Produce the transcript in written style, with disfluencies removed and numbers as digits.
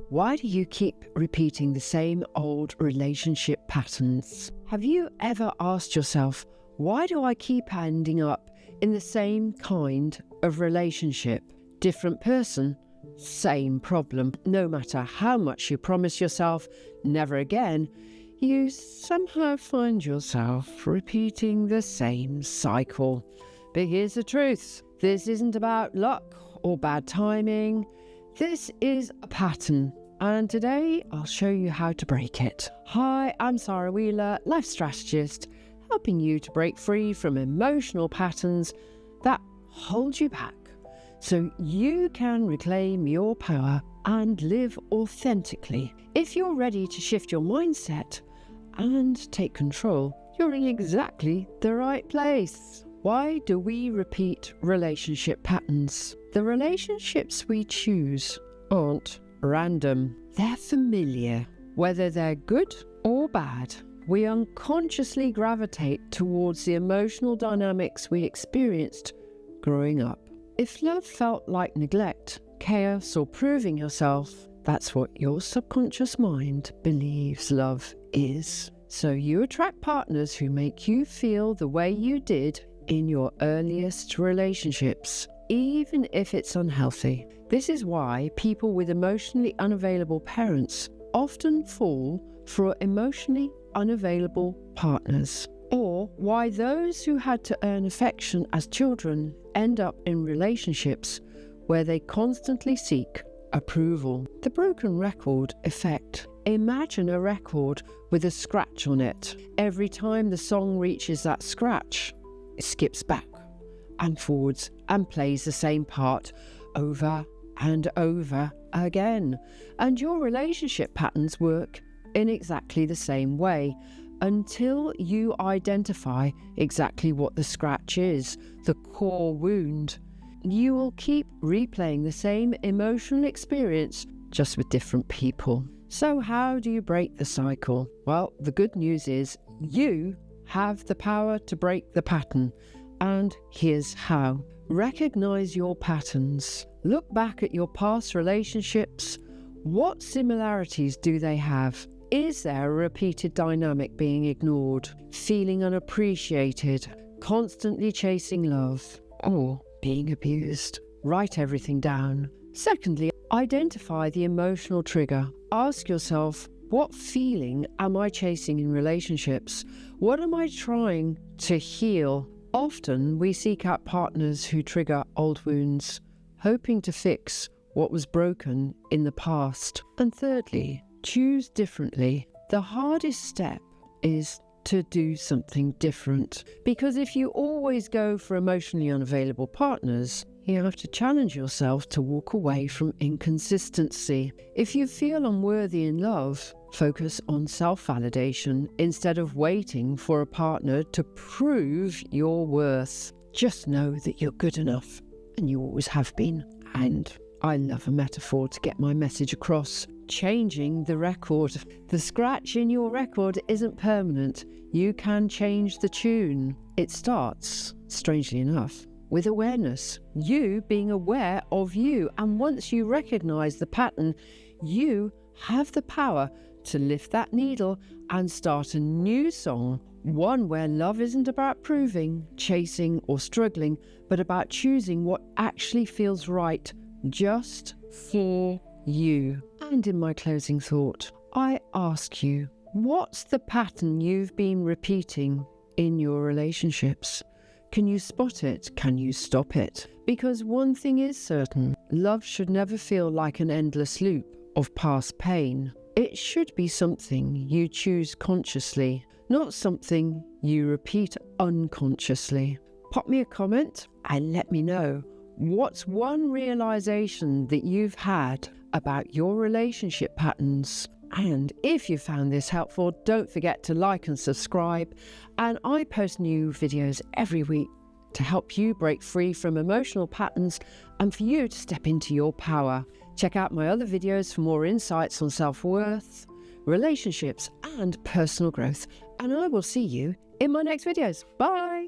Why do you keep repeating the same old relationship patterns? Have you ever asked yourself, why do I keep ending up in the same kind of relationship? Different person, same problem. No matter how much you promise yourself, never again, you somehow find yourself repeating the same cycle. But here's the truth. This isn't about luck or bad timing. This is a pattern, and today I'll show you how to break it. Hi, I'm Sarah Wheeler, life strategist, helping you to break free from emotional patterns that hold you back so you can reclaim your power and live authentically. If you're ready to shift your mindset and take control, you're in exactly the right place. Why do we repeat relationship patterns? The relationships we choose aren't random. They're familiar. Whether they're good or bad, we unconsciously gravitate towards the emotional dynamics we experienced growing up. If love felt like neglect, chaos, or proving yourself, that's what your subconscious mind believes love is. So you attract partners who make you feel the way you did in your earliest relationships, even if it's unhealthy. This is why people with emotionally unavailable parents often fall for emotionally unavailable partners, or why those who had to earn affection as children end up in relationships where they constantly seek approval. The broken record effect. Imagine a record with a scratch on it. Every time the song reaches that scratch, it skips back and forwards and plays the same part over and over again. And your relationship patterns work in exactly the same way until you identify exactly what the scratch is, the core wound. You will keep replaying the same emotional experience, just with different people. So how do you break the cycle? Well, the good news is you have the power to break the pattern. And here's how. Recognize your patterns. Look back at your past relationships. What similarities do they have? Is there a repeated dynamic being ignored, feeling unappreciated, constantly chasing love, or being abused? Write everything down. Secondly, identify the emotional trigger. Ask yourself, what feeling am I chasing in relationships? What am I trying to heal? Often we seek out partners who trigger old wounds, hoping to fix what was broken in the past. And thirdly, choose differently. The hardest step is to do something different, because if you always go for emotionally unavailable partners, you have to challenge yourself to walk away from inconsistency. If you feel unworthy in love, focus on self-validation instead of waiting for a partner to prove your worth. Just know that you're good enough, and you always have been. And I love a metaphor to get my message across. Changing the record. The scratch in your record isn't permanent. You can change the tune. It starts, strangely enough, with awareness. You being aware of you. And once you recognize the pattern, you have the power to lift that needle and start a new song. One where love isn't about proving, chasing, or struggling, but about choosing what actually feels right just for you. And in my closing thought, I ask you, what's the pattern you've been repeating in your relationships? Can you spot it? Can you stop it? Because one thing is certain, love should never feel like an endless loop of past pain. It should be something you choose consciously, not something you repeat unconsciously. Pop me a comment and let me know, what's one realization that you've had about your relationship patterns? And if you found this helpful, don't forget to like and subscribe. And I post new videos every week to help you break free from emotional patterns and for you to step into your power. Check out my other videos for more insights on self-worth, relationships, and personal growth. And I will see you in my next videos. Bye!